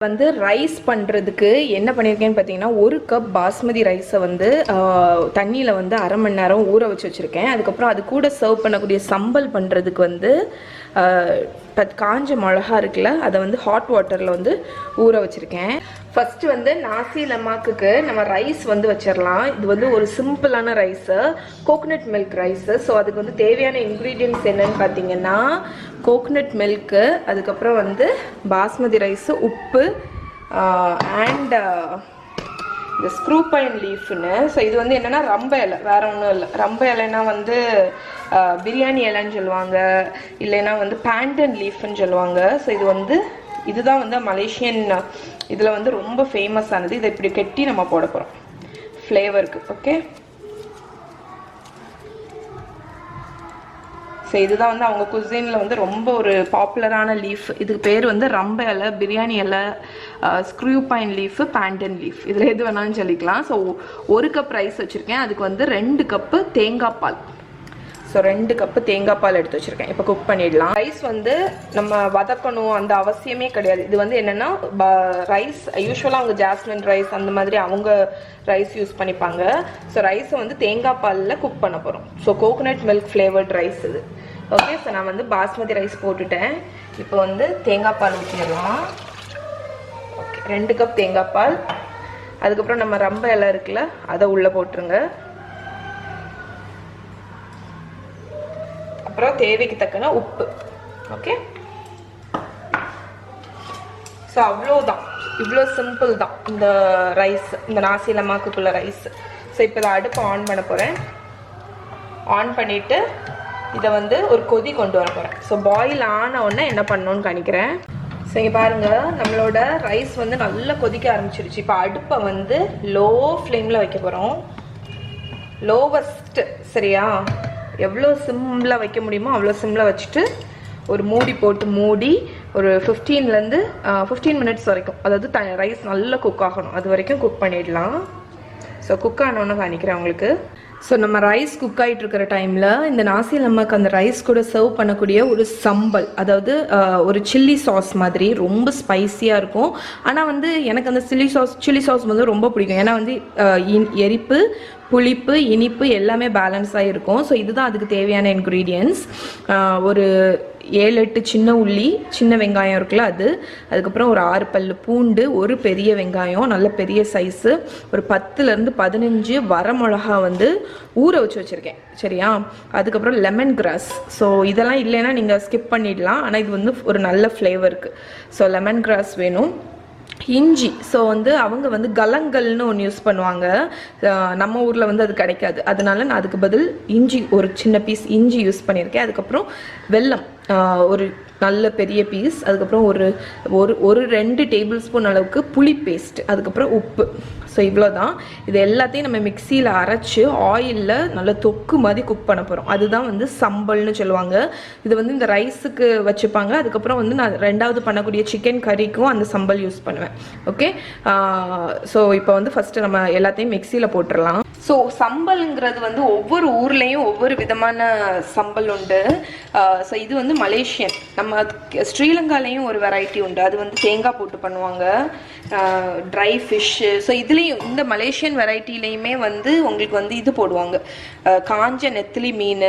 வந்து ரைஸ் பண்ணுறதுக்கு என்ன பண்ணியிருக்கேன்னு பார்த்தீங்கன்னா 1 கப் பாஸ்மதி ரைஸை வந்து தண்ணியில் வந்து அரை மணி நேரம் ஊற வச்சுருக்கேன். அதுக்கப்புறம் அது கூட சர்வ் பண்ணக்கூடிய சம்பல் பண்ணுறதுக்கு வந்து காஞ்ச மிளகா இருக்குல்ல, அதை வந்து ஹாட் வாட்டரில் வந்து ஊற வச்சுருக்கேன். ஃபஸ்ட்டு வந்து நாசி லெமாக்குக்கு நம்ம ரைஸ் வந்து வச்சிடலாம். இது வந்து ஒரு சிம்பிளான rice, coconut milk rice. So அதுக்கு வந்து தேவையான இன்க்ரீடியன்ட்ஸ் என்னன்னு பார்த்தீங்கன்னா கோகனட் மில்க்கு, அதுக்கப்புறம் வந்து பாஸ்மதி ரைஸு, உப்பு அண்ட் இந்த ஸ்க்ரூ பைன் லீஃப்னு. ஸோ இது வந்து என்னென்னா ரம்ப இலை, வேறு ஒன்றும் இல்லை. ரம்ப இலைன்னா வந்து பிரியாணி இலைன்னு சொல்லுவாங்க, இல்லைன்னா வந்து பேண்டன் லீஃப்னு சொல்லுவாங்க. ஸோ இது வந்து இதுதான் வந்து மலேசியன் இதில் வந்து ரொம்ப ஃபேமஸ் ஆனது. இதை இப்படி கெட்டி நம்ம போட போகிறோம் ஃப்ளேவருக்கு. ஓகே, ஸோ இதுதான் வந்து அவங்க குசினில் வந்து ரொம்ப ஒரு பாப்புலரான லீஃப். இதுக்கு பேர் வந்து ரம்ப இலை, பிரியாணி இலை, screw pine leaf, pandan leaf, இதில் எது வேணாலும் சொல்லிக்கலாம். ஸோ 1 கப் ரைஸ் வச்சுருக்கேன். அதுக்கு வந்து 2 கப்பு தேங்காய் பால். ஸோ 2 கப்பு தேங்காய் பால் எடுத்து வச்சுருக்கேன். இப்போ குக் பண்ணிடலாம். ரைஸ் வந்து நம்ம வதக்கணும் அந்த அவசியமே கிடையாது. இது வந்து என்னென்னா ரைஸ் யூஸ்வலாக அவங்க ஜாஸ்மின் ரைஸ் அந்த மாதிரி அவங்க ரைஸ் யூஸ் பண்ணிப்பாங்க. ஸோ ரைஸை வந்து தேங்காய் பாலில் குக் பண்ண போகிறோம். So coconut milk flavoured rice இது. ஓகே, ஸோ நான் வந்து பாஸ்மதி ரைஸ் போட்டுட்டேன். இப்போ வந்து தேங்காய் பால் ஊற்றிடலாம். ஓகே, 2 கப் தேங்காய் பால். அதுக்கப்புறம் நம்ம ரம்ப இலை இருக்குல்ல, அதை உள்ளே போட்டுருங்க. அப்புறம் தேவைக்கு தக்கன உப்பு. ஓகே, ஸோ அவ்வளோதான், இவ்வளோ சிம்பிள் தான் இந்த ரைஸ், இந்த நாசி லெமாக்குள்ள ரைஸ். ஸோ இப்போ இதை அடுப்பை ஆன் பண்ண போகிறேன். ஆன் பண்ணிவிட்டு இதை வந்து ஒரு கொதி கொண்டு வர போகிறேன். ஸோ பாயில் ஆன உடனே என்ன பண்ணணும்னு காணிக்கிறேன். ஸோ இங்கே பாருங்கள், நம்மளோட ரைஸ் வந்து நல்லா கொதிக்க ஆரம்பிச்சிருச்சு. இப்போ அடுப்பை வந்து லோ ஃப்ளேமில் வைக்க போகிறோம். லோவஸ்ட்டு, சரியா? எவ்வளோ சிம்மில் வைக்க முடியுமோ அவ்வளோ சிம்மில் வச்சுட்டு ஒரு மூடி போட்டு மூடி ஒரு 15 மினிட்ஸ் வரைக்கும், அதாவது ரைஸ் நல்லா குக் ஆகணும், அது வரைக்கும் குக் பண்ணிடலாம். ஸோ குக் ஆனோன்னு காணிக்கிறேன் உங்களுக்கு. ஸோ நம்ம ரைஸ் குக் ஆகிட்டு இருக்கிற டைமில் இந்த நாசி லெமாக்கு அந்த ரைஸ் கூட சர்வ் பண்ணக்கூடிய ஒரு சம்பல், அதாவது ஒரு சில்லி சாஸ் மாதிரி ரொம்ப ஸ்பைஸியாக இருக்கும். ஆனால் வந்து எனக்கு அந்த சில்லி சாஸ் வந்து ரொம்ப பிடிக்கும். ஏன்னா வந்து எரிப்பு, புளிப்பு, இனிப்பு எல்லாமே பேலன்ஸாக இருக்கும். ஸோ இதுதான் அதுக்கு தேவையான இன்க்ரீடியன்ட்ஸ். ஒரு 7-8 சின்ன உள்ளி, சின்ன வெங்காயம் இருக்குல்ல அது, அதுக்கப்புறம் ஒரு 6 பல்லு பூண்டு, ஒரு பெரிய வெங்காயம் நல்ல பெரிய சைஸு, ஒரு 10 to 15 வரமிளகா வந்து ஊற வச்சுருக்கேன், சரியா? அதுக்கப்புறம் லெமன் கிராஸ். ஸோ இதெல்லாம் இல்லைன்னா நீங்கள் ஸ்கிப் பண்ணிடலாம், ஆனால் இது வந்து ஒரு நல்ல ஃப்ளேவருக்கு. ஸோ லெமன் கிராஸ் வேணும். இஞ்சி, ஸோ வந்து அவங்க வந்து கலங்கல்னு ஒன்று யூஸ் பண்ணுவாங்க, நம்ம ஊரில் வந்து அது கிடைக்காது. அதனால நான் அதுக்கு பதில் இஞ்சி, ஒரு சின்ன பீஸ் இஞ்சி யூஸ் பண்ணியிருக்கேன். அதுக்கப்புறம் வெல்லம் ஒரு நல்ல பெரிய பீஸ். அதுக்கப்புறம் ஒரு 2 டேபிள் ஸ்பூன் அளவுக்கு புளி பேஸ்ட். அதுக்கப்புறம் உப்பு. ஸோ இவ்வளோ தான். இது எல்லாத்தையும் நம்ம மிக்சியில் அரைச்சி ஆயிலில் நல்லா தொக்கு மாதிரி குக் பண்ண போகிறோம். அதுதான் வந்து சம்பல்னு சொல்லுவாங்க. இது வந்து இந்த ரைஸுக்கு வச்சுப்பாங்க. அதுக்கப்புறம் வந்து நான் 2வது பண்ணக்கூடிய சிக்கன் கறிக்கும் அந்த சம்பல் யூஸ் பண்ணுவேன். ஓகே, ஸோ இப்போ வந்து ஃபஸ்ட்டு நம்ம எல்லாத்தையும் மிக்சியில் போட்டுடலாம். ஸோ சம்பல்ங்கிறது வந்து ஒவ்வொரு ஊர்லேயும் ஒவ்வொரு விதமான சம்பல் உண்டு. ஸோ இது வந்து மலேசியன். நம்ம ஸ்ரீலங்காலேயும் ஒரு வெரைட்டி உண்டு, அது வந்து தேங்காய் போட்டு பண்ணுவாங்க, ட்ரை ஃபிஷ்ஷு. ஸோ இதுலேயும் இந்த மலேசியன் வெரைட்டிலையுமே வந்து உங்களுக்கு வந்து இது போடுவாங்க, காஞ்ச நெத்திலி மீன்,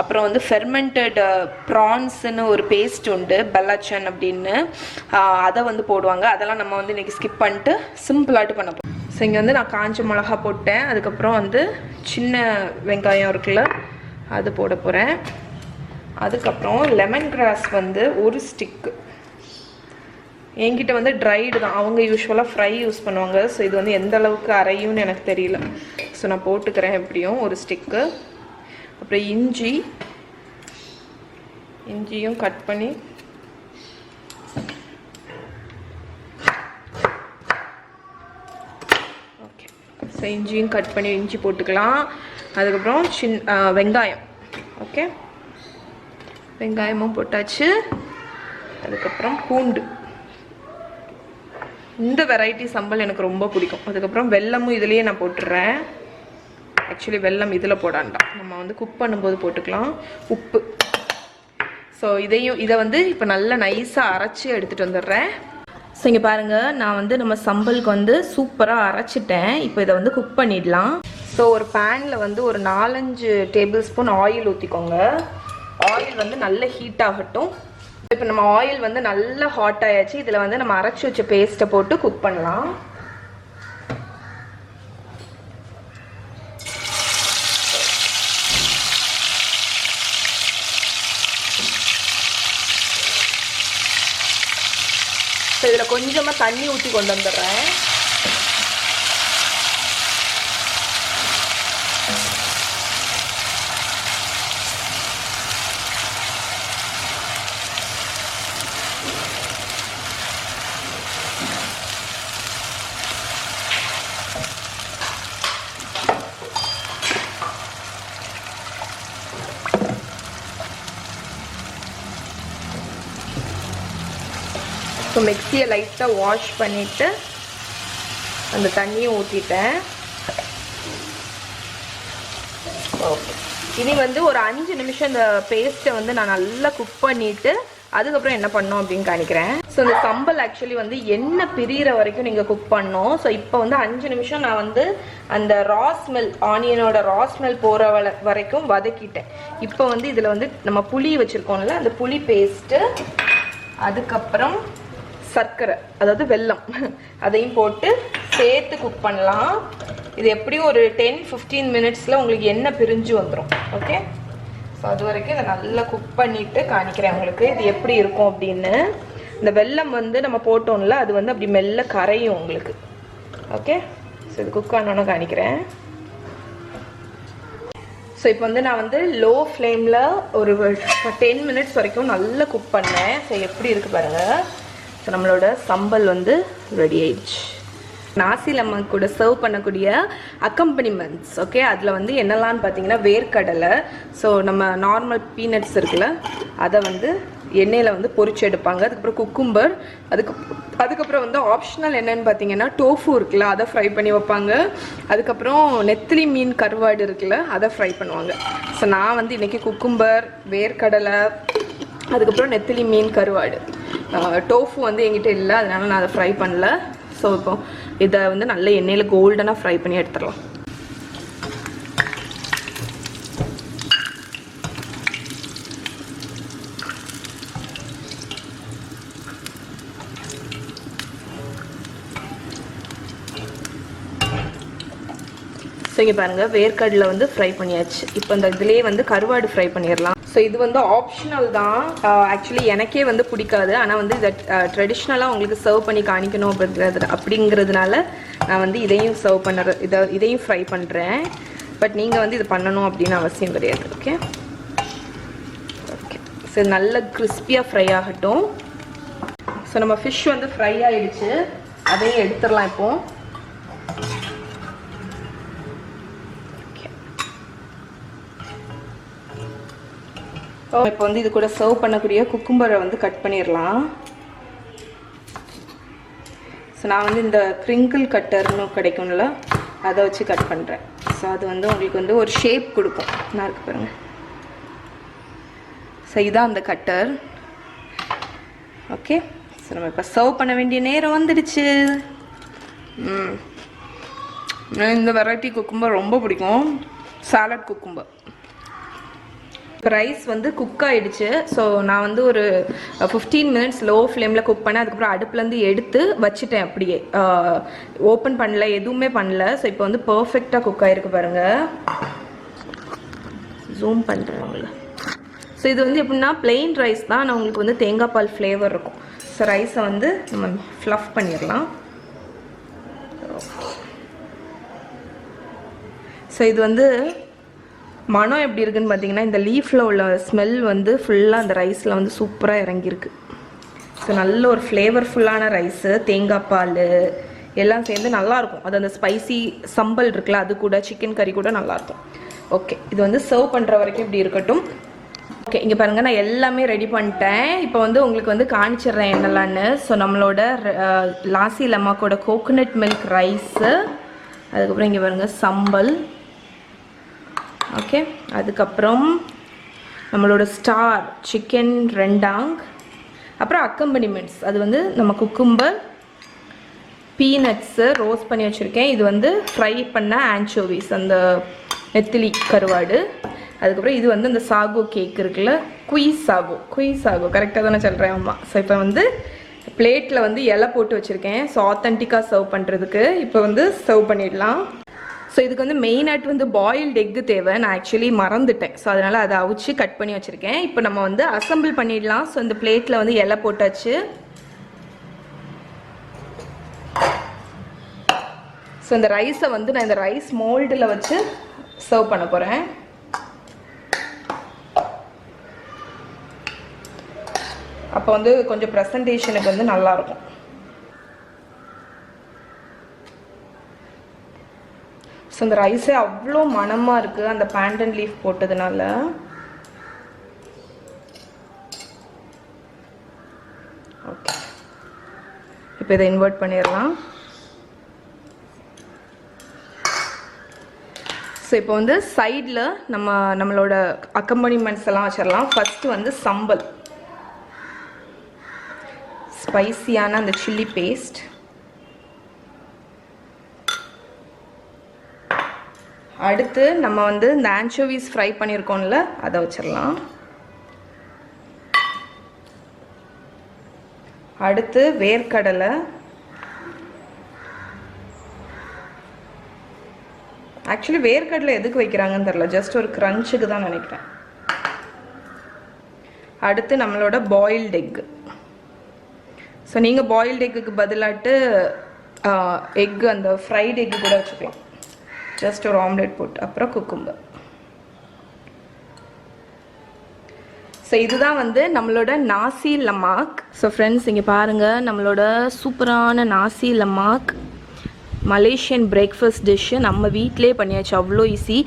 அப்புறம் வந்து ஃபெர்மெண்டட் ப்ரான்ஸ்ன்னு ஒரு பேஸ்ட் உண்டு, பெல்லாச்சன் அப்படின்னு, அதை வந்து போடுவாங்க. அதெல்லாம் நம்ம வந்து இன்றைக்கி ஸ்கிப் பண்ணிட்டு சிம்பிளாட்டு பண்ண போகிறோம். ஸோ இங்கே வந்து நான் காஞ்ச மிளகா போட்டேன். அதுக்கப்புறம் வந்து சின்ன வெங்காயம் இருக்குல்ல, அது போட போகிறேன். அதுக்கப்புறம் லெமன் கிராஸ் வந்து ஒரு ஸ்டிக்கு. என்கிட்ட வந்து ட்ரைடு தான், அவங்க யூஸ்வலாக ஃப்ரை யூஸ் பண்ணுவாங்க. ஸோ இது வந்து எந்த அளவுக்கு அரையும்னு எனக்கு தெரியல. ஸோ நான் போட்டுக்கிறேன் எப்படியும் ஒரு ஸ்டிக்கு. அப்புறம் இஞ்சியும் கட் பண்ணி, ஓகே, ஸோ இஞ்சியும் கட் பண்ணி இஞ்சி போட்டுக்கலாம். அதுக்கப்புறம் வெங்காயம். ஓகே, வெங்காயமும் போட்டாச்சு. அதுக்கப்புறம் பூண்டு. இந்த வெரைட்டி சம்பல் எனக்கு ரொம்ப பிடிக்கும். அதுக்கப்புறம் வெல்லமும் இதுலேயே நான் போட்டுடுறேன். ஆக்சுவலி வெல்லம் இதில் போடாண்டாம், நம்ம வந்து குக் பண்ணும்போது போட்டுக்கலாம். உப்பு. ஸோ இதை வந்து இப்போ நல்லா நைஸாக அரைச்சி எடுத்துகிட்டு வந்துடுறேன். ஸோ ஸோ இங்கே பாருங்கள், நான் வந்து நம்ம சம்பலுக்கு வந்து சூப்பராக அரைச்சிட்டேன். இப்போ இதை வந்து குக் பண்ணிடலாம். ஸோ ஒரு பேனில் வந்து ஒரு 4-5 டேபிள் ஸ்பூன் ஆயில் ஊற்றிக்கோங்க. ஆயில் வந்து நல்ல ஹீட் ஆகட்டும். இப்போ நம்ம ஆயில் வந்து நல்லா ஹாட் ஆயாச்சு. இதில் வந்து நம்ம அரைச்சி வச்ச பேஸ்ட்டை போட்டு குக் பண்ணலாம். இதில் கொஞ்சமாக தண்ணி ஊற்றி கொண்டு வந்துடுறேன். ஸோ மிக்சியை லைட்டாக வாஷ் பண்ணிவிட்டு அந்த தண்ணியை ஊற்றிட்டேன். ஓகே, இனி வந்து ஒரு 5 நிமிஷம் இந்த பேஸ்ட்டை வந்து நான் நல்லா குக் பண்ணிவிட்டு அதுக்கப்புறம் என்ன பண்ணோம் அப்படின்னு காணிக்கிறேன். ஸோ இந்த சம்பல் ஆக்சுவலி வந்து எண்ணெய் பிரிகிற வரைக்கும் நீங்கள் குக் பண்ணணும். ஸோ இப்போ வந்து 5 நிமிஷம் நான் வந்து அந்த ரா ஸ்மெல், ஆனியனோட ரா ஸ்மெல் போகிற வரைக்கும் வதக்கிட்டேன். இப்போ வந்து இதில் வந்து நம்ம புளி வச்சுருக்கோம்ல, அந்த புளி பேஸ்ட்டு, அதுக்கப்புறம் சர்க்கரை, அதாவது வெல்லம், அதையும் போட்டு சேர்த்து குக் பண்ணலாம். இது எப்படியும் ஒரு 10-15 மினிட்ஸில் உங்களுக்கு எண்ணெய் பிரிஞ்சு வந்துடும். ஓகே, ஸோ அது வரைக்கும் இதை நல்லா குக் பண்ணிவிட்டு காணிக்கிறேன் உங்களுக்கு இது எப்படி இருக்கும் அப்படின்னு. இந்த வெல்லம் வந்து நம்ம போட்டோம்ல, அது வந்து அப்படி மெல்ல கரையும் உங்களுக்கு. ஓகே, ஸோ இது குக் ஆனோன்னு காணிக்கிறேன். ஸோ இப்போ வந்து நான் வந்து லோ ஃப்ளேமில் ஒரு 10 மினிட்ஸ் வரைக்கும் நல்லா குக் பண்ணேன். ஸோ எப்படி இருக்குது பாருங்கள். ஸோ நம்மளோட சம்பல் வந்து ரெடி ஆயிடுச்சு. நாசி லெமக் கூட சர்வ் பண்ணக்கூடிய அக்கம்பனிமெண்ட்ஸ். ஓகே, அதில் வந்து என்னெல்லாம்னு பார்த்தீங்கன்னா வேர்க்கடலை, ஸோ நம்ம நார்மல் பீனட்ஸ் இருக்குல்ல, அதை வந்து எண்ணெயில் வந்து பொரிச்சு எடுப்பாங்க. அதுக்கப்புறம் குக்கும்பர், அதுக்கப்புறம் வந்து ஆப்ஷனல் என்னன்னு பார்த்தீங்கன்னா டோஃபு இருக்குல்ல, அதை ஃப்ரை பண்ணி வைப்பாங்க. அதுக்கப்புறம் நெத்திலி மீன் கருவாடு இருக்குல்ல, அதை ஃப்ரை பண்ணுவாங்க. ஸோ நான் வந்து இன்றைக்கி குக்கும்பர், வேர்க்கடலை, அதுக்கப்புறம் நெத்திலி மீன் கருவாடு, டோஃபு வந்து என்கிட்ட இல்லை, அதனால நான் அதை ஃப்ரை பண்ணல. ஸோ இப்போ இதை வந்து நல்ல எண்ணெயில் கோல்டனாக ஃப்ரை பண்ணி எடுத்துடலாம். ஸோ இங்கே பாருங்கள், வேர்க்கடலை வந்து ஃப்ரை பண்ணியாச்சு. இப்போ இந்த இதிலே வந்து கருவாடு ஃப்ரை பண்ணிடலாம். ஸோ இது வந்து ஆப்ஷனல் தான். ஆக்சுவலி எனக்கே வந்து பிடிக்காது, ஆனால் வந்து இதை ட்ரெடிஷ்னலாக உங்களுக்கு சர்வ் பண்ணி காணிக்கணும் அப்படிங்கிறதுனால நான் வந்து இதையும் சர்வ் பண்ணுற இதையும் ஃப்ரை பண்ணுறேன். பட் நீங்கள் வந்து இது பண்ணணும் அப்படின்னு அவசியம் கிடையாது. ஓகே ஓகே, ஸோ நல்ல கிறிஸ்பியாக ஃப்ரை ஆகட்டும். ஸோ நம்ம ஃபிஷ் வந்து ஃப்ரை ஆகிடுச்சு, அதையும் எடுத்துடலாம் இப்போது. இப்போ வந்து இது கூட சர்வ் பண்ணக்கூடிய குக்கும்பரை வந்து கட் பண்ணிடலாம். ஸோ நான் வந்து இந்த கிரிங்கிள் கட்டர்னு கிடைக்கும்ல, அதை வச்சு கட் பண்ணுறேன். ஸோ அது வந்து உங்களுக்கு வந்து ஒரு ஷேப் கொடுக்கும். நான் இருக்கு பாருங்க. ஸோ இதுதான் அந்த கட்டர். ஓகே, ஸோ நம்ம இப்போ சர்வ் பண்ண வேண்டிய நேரம் வந்துடுச்சு. இந்த வெரைட்டி குக்கும்பர் ரொம்ப பிடிக்கும், சாலட் குக்கும்பர். ரைஸ் வந்து குக் ஆகிடுச்சு. ஸோ நான் வந்து ஒரு 15 மினிட்ஸ் லோ ஃப்ளேமில் குக் பண்ணேன். அதுக்கப்புறம் அடுப்புலேருந்து எடுத்து வச்சுட்டேன், அப்படியே ஓப்பன் பண்ணல, எதுவுமே பண்ணல. ஸோ இப்போ வந்து பர்ஃபெக்டாக குக் ஆகிருக்கு பாருங்கள். ஜூம் பண்ணுறேன் உங்களுக்கு. ஸோ இது வந்து எப்படின்னா பிளெயின் ரைஸ் தான், ஆனால் உங்களுக்கு வந்து தேங்காய் பால் ஃப்ளேவர் இருக்கும். ஸோ ரைஸை வந்து நம்ம ஃப்ளஃப் பண்ணிடலாம். ஸோ இது வந்து மனம் எப்படி இருக்குன்னு பார்த்தீங்கன்னா, இந்த லீஃபில் உள்ள ஸ்மெல் வந்து ஃபுல்லாக அந்த ரைஸில் வந்து சூப்பராக இறங்கியிருக்கு. ஸோ நல்ல ஒரு ஃப்ளேவர்ஃபுல்லான ரைஸு, தேங்காய் பால் எல்லாம் சேர்ந்து நல்லாயிருக்கும். அது அந்த ஸ்பைசி சம்பல் இருக்குல்ல, அது கூட சிக்கன் கறி கூட நல்லாயிருக்கும். ஓகே, இது வந்து சர்வ் பண்ணுற வரைக்கும் இப்படி இருக்கட்டும். ஓகே, இங்கே பாருங்கள், நான் எல்லாமே ரெடி பண்ணிட்டேன். இப்போ வந்து உங்களுக்கு வந்து காணிச்சிடுறேன் என்னெல்லான்னு. ஸோ நம்மளோட நாசி லெமக்கோட கோகோனட் மில்க் ரைஸு, அதுக்கப்புறம் இங்கே பாருங்கள் சம்பல். ஓகே, அதுக்கப்புறம் நம்மளோட ஸ்டார் சிக்கன் ரெண்டாங், அப்புறம் அக்கம்பனிமெண்ட்ஸ் அது வந்து நம்ம குக்கும்பர், பீனட்ஸு ரோஸ்ட் பண்ணி வச்சுருக்கேன். இது வந்து ஃப்ரை பண்ண ஆன்சோவிஸ், அந்த நெத்திலி கருவாடு. அதுக்கப்புறம் இது வந்து அந்த சாகோ கேக் இருக்குல்ல, குயிஸ் சாகோ கரெக்டாக தானே சொல்கிறேன். ஆமாம். ஸோ இப்போ வந்து பிளேட்டில் வந்து இலை போட்டு வச்சுருக்கேன். ஸோ ஆத்தென்டிக்காக சர்வ் பண்ணுறதுக்கு இப்போ வந்து சர்வ் பண்ணிடலாம். ஸோ இதுக்கு வந்து மெயினாட்டு வந்து பாயில்டு எக்கு தேவை. நான் ஆக்சுவலி மறந்துட்டேன். ஸோ அதனால் அதை அவிச்சு கட் பண்ணி வச்சுருக்கேன். இப்போ நம்ம வந்து அசம்பிள் பண்ணிடலாம். ஸோ இந்த பிளேட்டில் வந்து இலை போட்டாச்சு. ஸோ இந்த ரைஸை வந்து நான் இந்த ரைஸ் மோல்டில் வச்சு சர்வ் பண்ண போகிறேன். அப்போ வந்து கொஞ்சம் ப்ரெசன்டேஷனுக்கு வந்து நல்லாயிருக்கும். ஸோ இந்த ரைஸே அவ்வளோ மணமாக இருக்குது அந்த பேண்டன் லீஃப் போட்டதுனால. ஓகே, இப்போ இதை இன்வெர்ட் பண்ணிடலாம். ஸோ இப்போ வந்து சைடில் நம்மளோட அக்கம்பனிமெண்ட்ஸ் எல்லாம் வச்சிடலாம். ஃபஸ்ட்டு வந்து சம்பல், ஸ்பைசியான அந்த சில்லி பேஸ்ட். அடுத்து நம்ம வந்து இந்த ஆன்சோவிஸ் ஃப்ரை பண்ணியிருக்கோம்ல, அதை வச்சிடலாம். அடுத்து வேர்க்கடலை. ஆக்சுவலி வேர்க்கடலை எதுக்கு வைக்கிறாங்கன்னு தெரில, ஜஸ்ட் ஒரு க்ரன்ச்சுக்கு தான் நினைக்கிறேன். அடுத்து நம்மளோட பாயில்டு எக்கு. ஸோ நீங்கள் பாயில்டு எக்குக்கு பதிலாட்டு எக்கு, அந்த ஃப்ரைடு எக்கு கூட வச்சுக்கலாம். ஜஸ்ட் ஒரு ஆம்லேட் போட்டு, அப்புறம் குக்கும்பர். ஸோ இதுதான் வந்து நம்மளோட நாசி லமாக். ஸோ ஃப்ரெண்ட்ஸ் இங்கே பாருங்கள், நம்மளோட சூப்பரான நாசி லமாக் மலேசியன் பிரேக்ஃபாஸ்ட் டிஷ்ஷு நம்ம வீட்டிலே பண்ணியாச்சு. அவ்வளோ ஈஸி.